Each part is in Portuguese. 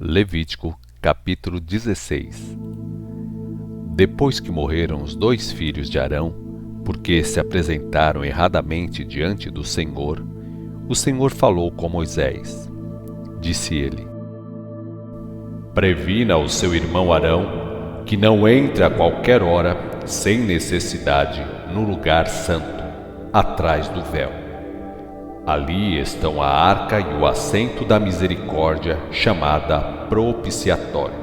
Levítico, capítulo 16. Depois que morreram os 2 filhos de Arão, porque se apresentaram erradamente diante do Senhor, o Senhor falou com Moisés. Disse ele: Previna o seu irmão Arão, que não entre a qualquer hora, sem necessidade, no lugar santo, atrás do véu. Ali estão a arca e o assento da misericórdia, chamada propiciatório.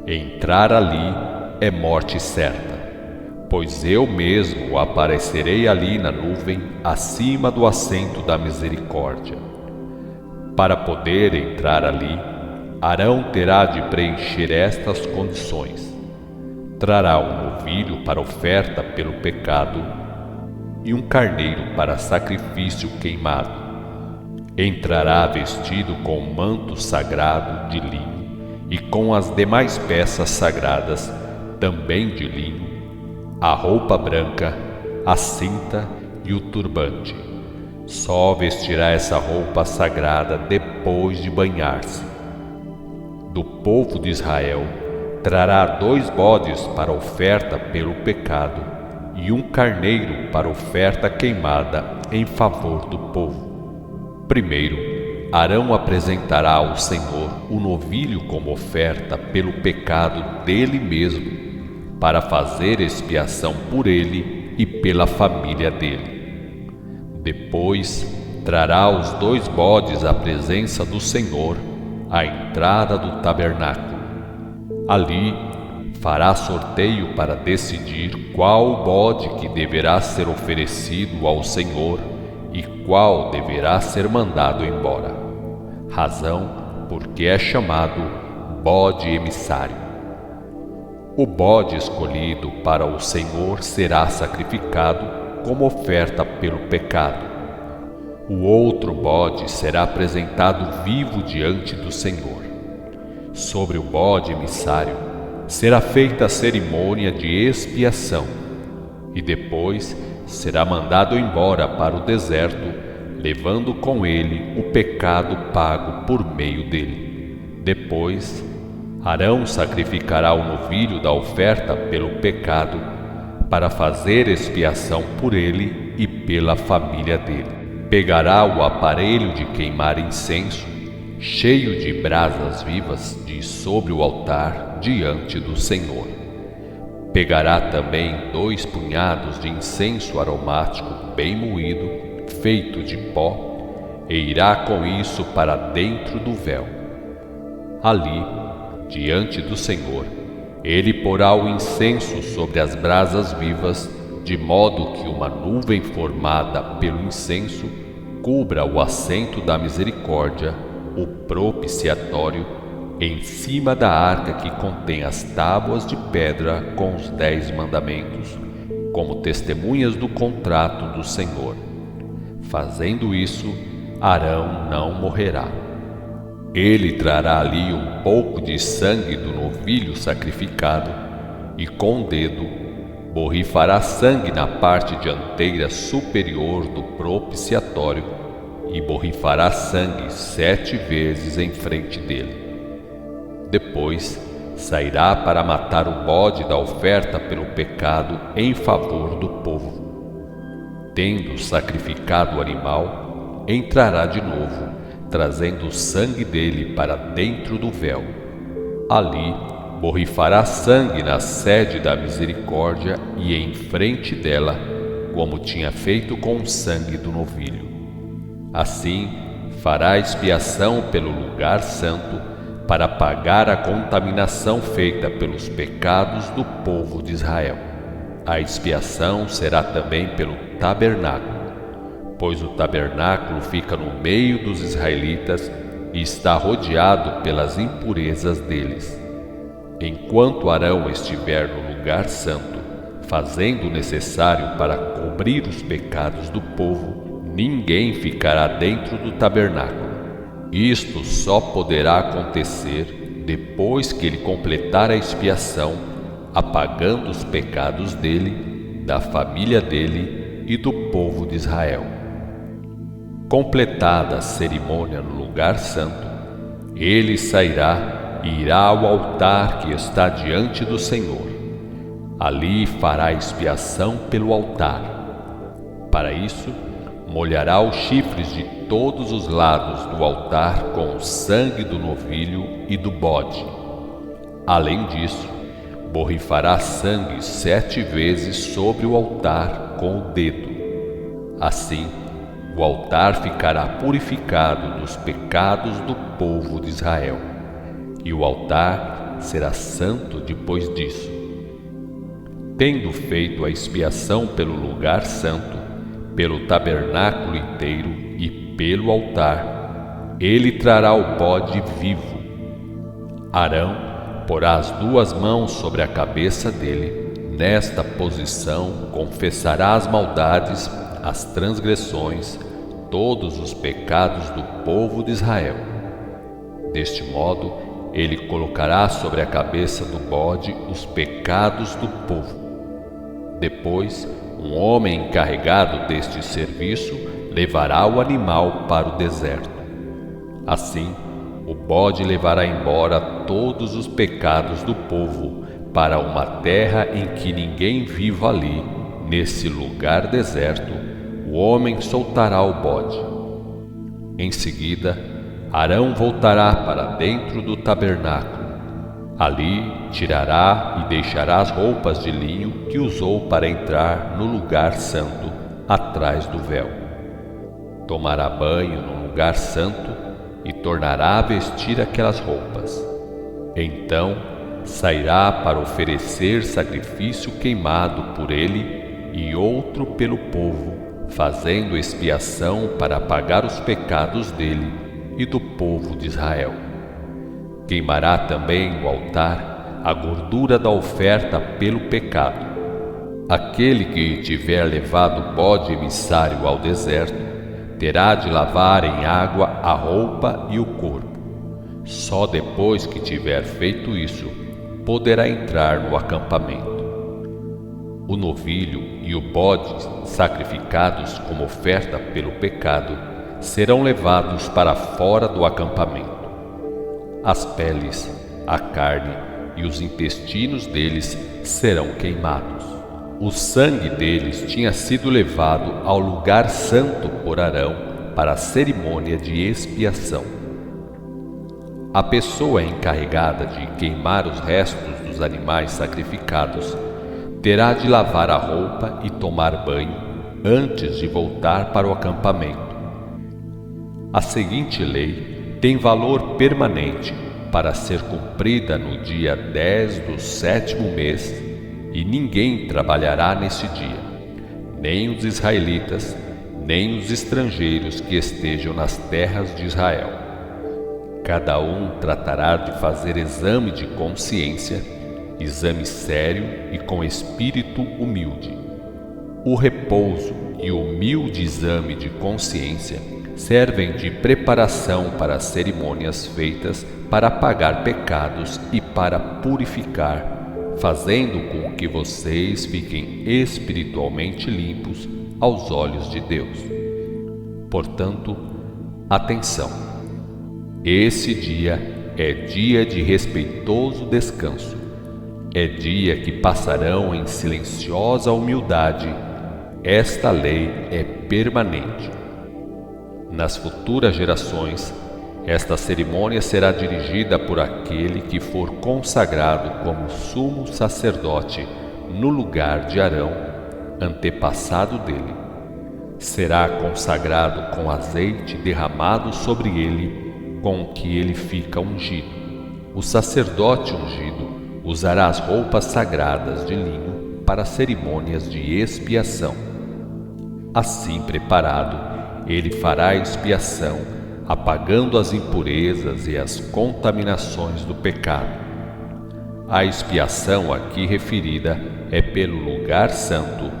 Entrar ali é morte certa, pois eu mesmo aparecerei ali na nuvem, acima do assento da misericórdia. Para poder entrar ali, Arão terá de preencher estas condições. Trará um novilho para oferta pelo pecado e um carneiro para sacrifício queimado. Entrará vestido com um manto sagrado de linho e com as demais peças sagradas, também de linho, a roupa branca, a cinta e o turbante. Só vestirá essa roupa sagrada depois de banhar-se. Do povo de Israel, trará 2 bodes para oferta pelo pecado e um carneiro para oferta queimada em favor do povo. Primeiro, Arão apresentará ao Senhor o novilho como oferta pelo pecado dele mesmo, para fazer expiação por ele e pela família dele. Depois, trará os 2 bodes à presença do Senhor, à entrada do tabernáculo. Ali, fará sorteio para decidir qual bode que deverá ser oferecido ao Senhor e qual deverá ser mandado embora. Razão porque é chamado bode emissário. O bode escolhido para o Senhor será sacrificado como oferta pelo pecado. O outro bode será apresentado vivo diante do Senhor. Sobre o bode emissário será feita a cerimônia de expiação, e depois será mandado embora para o deserto, levando com ele o pecado pago por meio dele. Depois, Arão sacrificará o novilho da oferta pelo pecado, para fazer expiação por ele e pela família dele. Pegará o aparelho de queimar incenso, cheio de brasas vivas, de sobre o altar diante do Senhor. Pegará também 2 punhados de incenso aromático bem moído, feito de pó, e irá com isso para dentro do véu. Ali, diante do Senhor, ele porá o incenso sobre as brasas vivas, de modo que uma nuvem formada pelo incenso cubra o assento da misericórdia, o propiciatório, em cima da arca que contém as tábuas de pedra com os 10 mandamentos, como testemunhas do contrato do Senhor. Fazendo isso, Arão não morrerá. Ele trará ali um pouco de sangue do novilho sacrificado e com o dedo borrifará sangue na parte dianteira superior do propiciatório e borrifará sangue 7 vezes em frente dele. Depois, sairá para matar o bode da oferta pelo pecado em favor do povo. Tendo sacrificado o animal, entrará de novo, trazendo o sangue dele para dentro do véu. Ali, borrifará sangue na sede da misericórdia e em frente dela, como tinha feito com o sangue do novilho. Assim, fará expiação pelo lugar santo, para pagar a contaminação feita pelos pecados do povo de Israel. A expiação será também pelo tabernáculo, pois o tabernáculo fica no meio dos israelitas e está rodeado pelas impurezas deles. Enquanto Arão estiver no lugar santo, fazendo o necessário para cobrir os pecados do povo, ninguém ficará dentro do tabernáculo. Isto só poderá acontecer depois que ele completar a expiação, apagando os pecados dele, da família dele e do povo de Israel. Completada a cerimônia no lugar santo, Ele sairá e irá ao altar que está diante do Senhor. Ali fará expiação pelo altar. Para isso, molhará os chifres de todos os lados do altar com o sangue do novilho e do bode. Além disso, borrifará sangue 7 vezes sobre o altar com o dedo. Assim, o altar ficará purificado dos pecados do povo de Israel, e o altar será santo depois disso. Tendo feito a expiação pelo lugar santo, pelo tabernáculo inteiro e pelo altar, ele trará o bode vivo. Arão porá as 2 mãos sobre a cabeça dele. Nesta posição confessará as maldades, as transgressões, todos os pecados do povo de Israel. Deste modo, ele colocará sobre a cabeça do bode os pecados do povo. Depois, um homem encarregado deste serviço levará o animal para o deserto. Assim, o bode levará embora todos os pecados do povo para uma terra em que ninguém viva ali. Nesse lugar deserto, o homem soltará o bode. Em seguida, Arão voltará para dentro do tabernáculo. Ali tirará e deixará as roupas de linho que usou para entrar no lugar santo atrás do véu. Tomará banho no lugar santo e tornará a vestir aquelas roupas. Então sairá para oferecer sacrifício queimado por ele e outro pelo povo, fazendo expiação para apagar os pecados dele e do povo de Israel. Queimará também no altar a gordura da oferta pelo pecado. Aquele que tiver levado o bode emissário ao deserto terá de lavar em água a roupa e o corpo. Só depois que tiver feito isso, poderá entrar no acampamento. O novilho e o bode sacrificados como oferta pelo pecado serão levados para fora do acampamento. As peles, a carne e os intestinos deles serão queimados. O sangue deles tinha sido levado ao lugar santo por Arão para a cerimônia de expiação. A pessoa encarregada de queimar os restos dos animais sacrificados terá de lavar a roupa e tomar banho antes de voltar para o acampamento. A seguinte lei tem valor permanente para ser cumprida no dia 10 do 7º mês, e ninguém trabalhará nesse dia, nem os israelitas, nem os estrangeiros que estejam nas terras de Israel. Cada um tratará de fazer exame de consciência, exame sério e com espírito humilde. O repouso e o humilde exame de consciência servem de preparação para as cerimônias feitas para apagar pecados e para purificar, fazendo com que vocês fiquem espiritualmente limpos aos olhos de Deus. Portanto, atenção! Esse dia é dia de respeitoso descanso. É dia que passarão em silenciosa humildade. Esta lei é permanente. Nas futuras gerações, esta cerimônia será dirigida por aquele que for consagrado como sumo sacerdote no lugar de Arão, antepassado dele. Será consagrado com azeite derramado sobre ele, com que ele fica ungido. O sacerdote ungido usará as roupas sagradas de linho para cerimônias de expiação. Assim preparado, ele fará a expiação, apagando as impurezas e as contaminações do pecado. A expiação aqui referida é pelo lugar santo,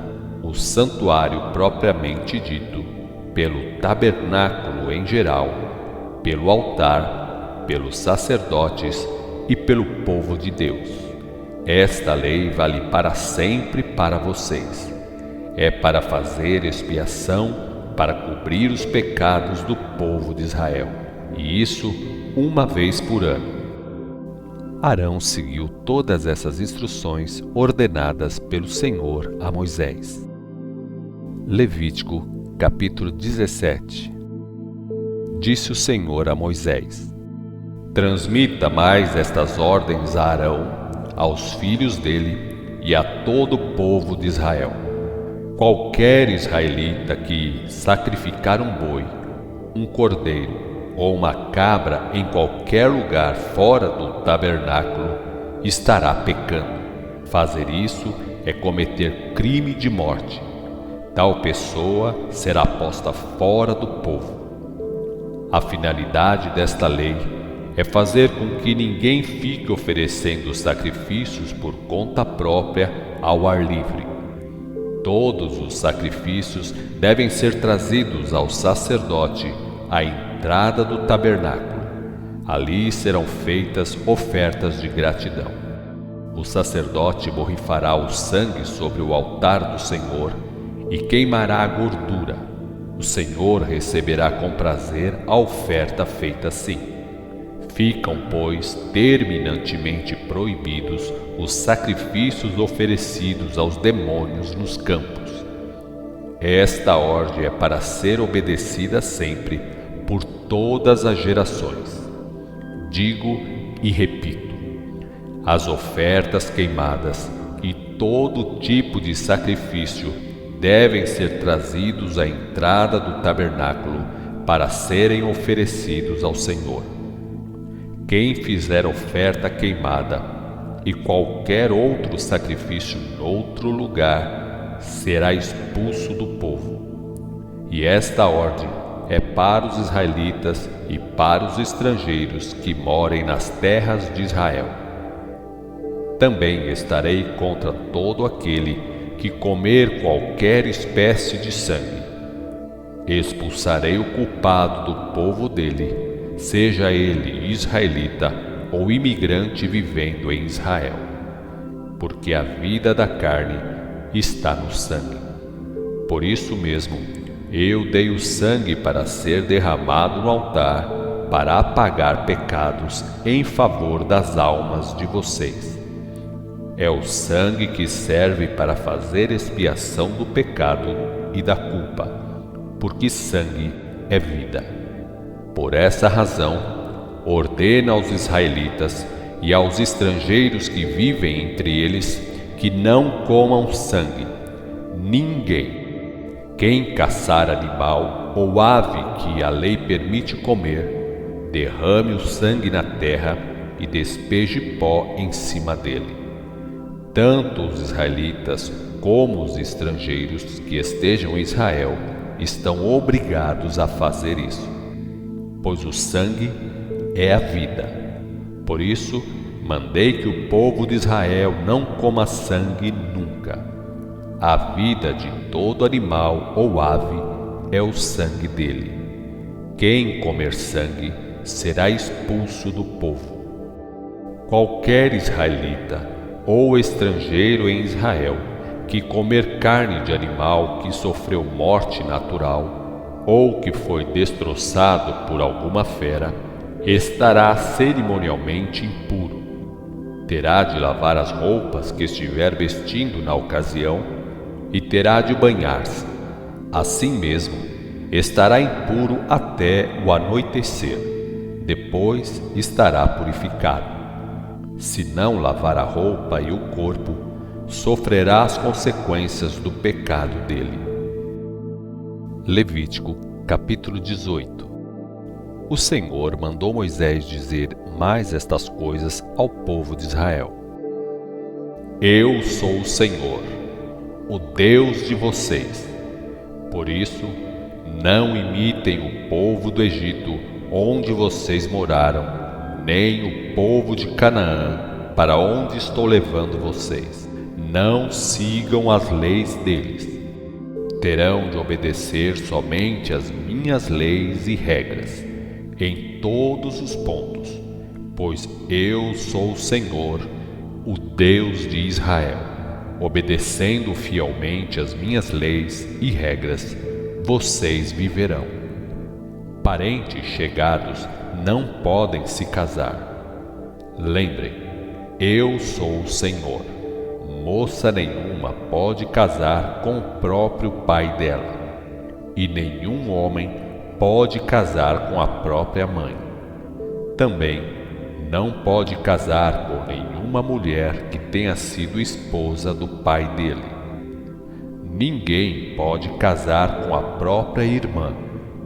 o santuário propriamente dito, pelo tabernáculo em geral, pelo altar, pelos sacerdotes e pelo povo de Deus. Esta lei vale para sempre para vocês. É para fazer expiação, para cobrir os pecados do povo de Israel. E isso uma vez por ano. Arão seguiu todas essas instruções ordenadas pelo Senhor a Moisés. Levítico, capítulo 17. Disse o Senhor a Moisés: transmita mais estas ordens a Arão, aos filhos dele e a todo o povo de Israel. Qualquer israelita que sacrificar um boi, um cordeiro ou uma cabra em qualquer lugar fora do tabernáculo estará pecando. Fazer isso é cometer crime de morte. Tal pessoa será posta fora do povo. A finalidade desta lei é fazer com que ninguém fique oferecendo sacrifícios por conta própria ao ar livre. Todos os sacrifícios devem ser trazidos ao sacerdote à entrada do tabernáculo. Ali serão feitas ofertas de gratidão. O sacerdote borrifará o sangue sobre o altar do Senhor e queimará a gordura. O Senhor receberá com prazer a oferta feita assim. Ficam, pois, terminantemente proibidos os sacrifícios oferecidos aos demônios nos campos. Esta ordem é para ser obedecida sempre por todas as gerações. Digo e repito: as ofertas queimadas e todo tipo de sacrifício devem ser trazidos à entrada do tabernáculo para serem oferecidos ao Senhor. Quem fizer oferta queimada e qualquer outro sacrifício noutro lugar será expulso do povo. E esta ordem é para os israelitas e para os estrangeiros que morem nas terras de Israel. Também estarei contra todo aquele que comer qualquer espécie de sangue. Expulsarei o culpado do povo dele, seja ele israelita ou imigrante vivendo em Israel, porque a vida da carne está no sangue. Por isso mesmo, eu dei o sangue para ser derramado no altar, para apagar pecados em favor das almas de vocês. É o sangue que serve para fazer expiação do pecado e da culpa, porque sangue é vida. Por essa razão, ordena aos israelitas e aos estrangeiros que vivem entre eles que não comam sangue. Ninguém. Quem caçar animal ou ave que a lei permite comer, derrame o sangue na terra e despeje pó em cima dele. Tanto os israelitas como os estrangeiros que estejam em Israel estão obrigados a fazer isso, pois o sangue é a vida. Por isso, mandei que o povo de Israel não coma sangue nunca. A vida de todo animal ou ave é o sangue dele. Quem comer sangue será expulso do povo. Qualquer israelita ou estrangeiro em Israel que comer carne de animal que sofreu morte natural ou que foi destroçado por alguma fera, estará cerimonialmente impuro. Terá de lavar as roupas que estiver vestindo na ocasião e terá de banhar-se. Assim mesmo, estará impuro até o anoitecer. Depois estará purificado. Se não lavar a roupa e o corpo, sofrerá as consequências do pecado dele. Levítico, capítulo 18. O Senhor mandou Moisés dizer mais estas coisas ao povo de Israel. Eu sou o Senhor, o Deus de vocês. Por isso, não imitem o povo do Egito, onde vocês moraram, nem o povo de Canaã, para onde estou levando vocês. Não sigam as leis deles. Terão de obedecer somente às minhas leis e regras, em todos os pontos, pois eu sou o Senhor, o Deus de Israel. Obedecendo fielmente às minhas leis e regras, vocês viverão. Parentes chegados não podem se casar. Lembrem, eu sou o Senhor. Moça nenhuma pode casar com o próprio pai dela, e nenhum homem pode casar com a própria mãe. Também não pode casar com nenhuma mulher que tenha sido esposa do pai dele. Ninguém pode casar com a própria irmã,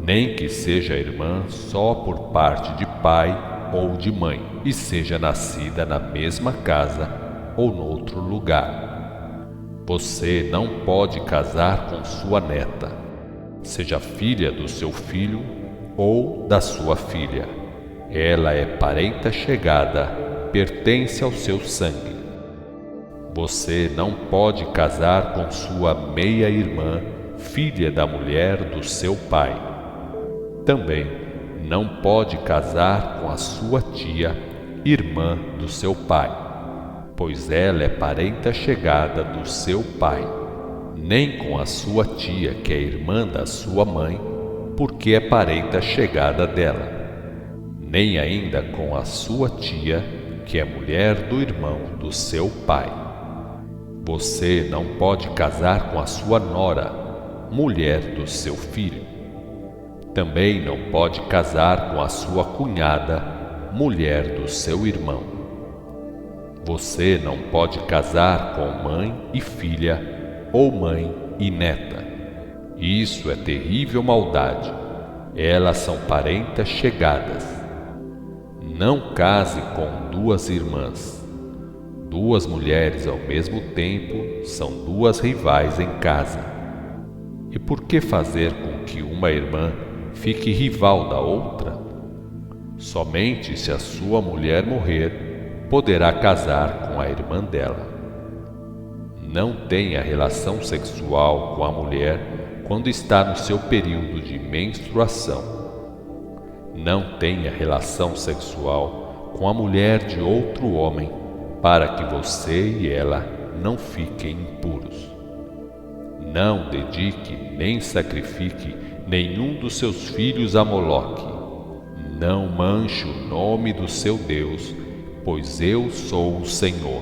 nem que seja irmã só por parte de pai ou de mãe, e seja nascida na mesma casa ou noutro lugar. Você não pode casar com sua neta, seja filha do seu filho ou da sua filha. Ela é parenta chegada, pertence ao seu sangue. Você não pode casar com sua meia-irmã, filha da mulher do seu pai. Também não pode casar com a sua tia, irmã do seu pai, pois ela é parenta chegada do seu pai, nem com a sua tia, que é irmã da sua mãe, porque é parenta chegada dela, nem ainda com a sua tia, que é mulher do irmão do seu pai. Você não pode casar com a sua nora, mulher do seu filho. Também não pode casar com a sua cunhada, mulher do seu irmão. Você não pode casar com mãe e filha, ou mãe e neta. Isso é terrível maldade. Elas são parentas chegadas. Não case com duas irmãs. Duas mulheres ao mesmo tempo são duas rivais em casa. E por que fazer com que uma irmã fique rival da outra? Somente se a sua mulher morrer, poderá casar com a irmã dela. Não tenha relação sexual com a mulher quando está no seu período de menstruação. Não tenha relação sexual com a mulher de outro homem, para que você e ela não fiquem impuros. Não dedique nem sacrifique nenhum dos seus filhos a Moloque. Não manche o nome do seu Deus, pois eu sou o Senhor.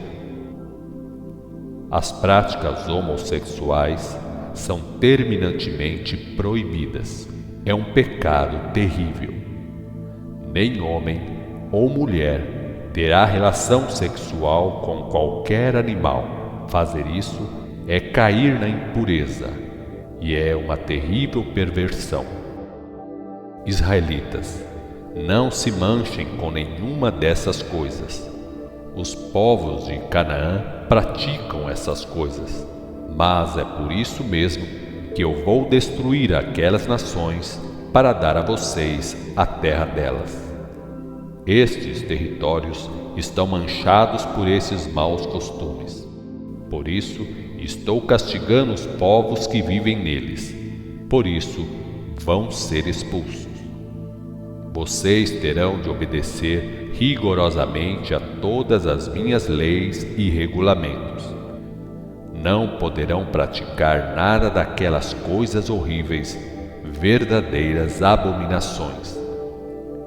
As práticas homossexuais são terminantemente proibidas. É um pecado terrível. Nem homem ou mulher terá relação sexual com qualquer animal. Fazer isso é cair na impureza, e é uma terrível perversão. Israelitas, não se manchem com nenhuma dessas coisas. Os povos de Canaã praticam essas coisas, mas é por isso mesmo que eu vou destruir aquelas nações para dar a vocês a terra delas. Estes territórios estão manchados por esses maus costumes. Por isso, estou castigando os povos que vivem neles. Por isso, vão ser expulsos. Vocês terão de obedecer rigorosamente a todas as minhas leis e regulamentos. Não poderão praticar nada daquelas coisas horríveis, verdadeiras abominações.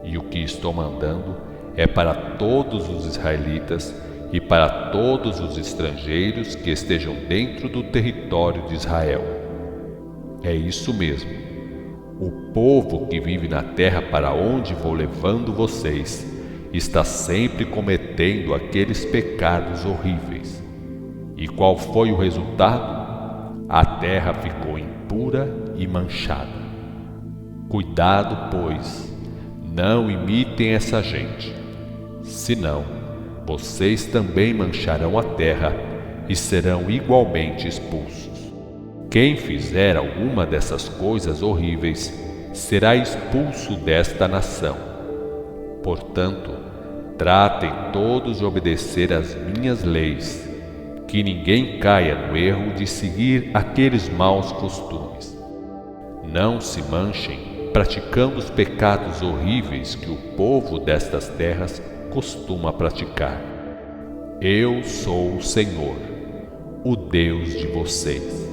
E o que estou mandando é para todos os israelitas e para todos os estrangeiros que estejam dentro do território de Israel. É isso mesmo. O povo que vive na terra para onde vou levando vocês está sempre cometendo aqueles pecados horríveis. E qual foi o resultado? A terra ficou impura e manchada. Cuidado, pois, não imitem essa gente, senão vocês também mancharão a terra e serão igualmente expulsos. Quem fizer alguma dessas coisas horríveis será expulso desta nação. Portanto, tratem todos de obedecer às minhas leis, que ninguém caia no erro de seguir aqueles maus costumes. Não se manchem praticando os pecados horríveis que o povo destas terras costuma praticar. Eu sou o Senhor, o Deus de vocês.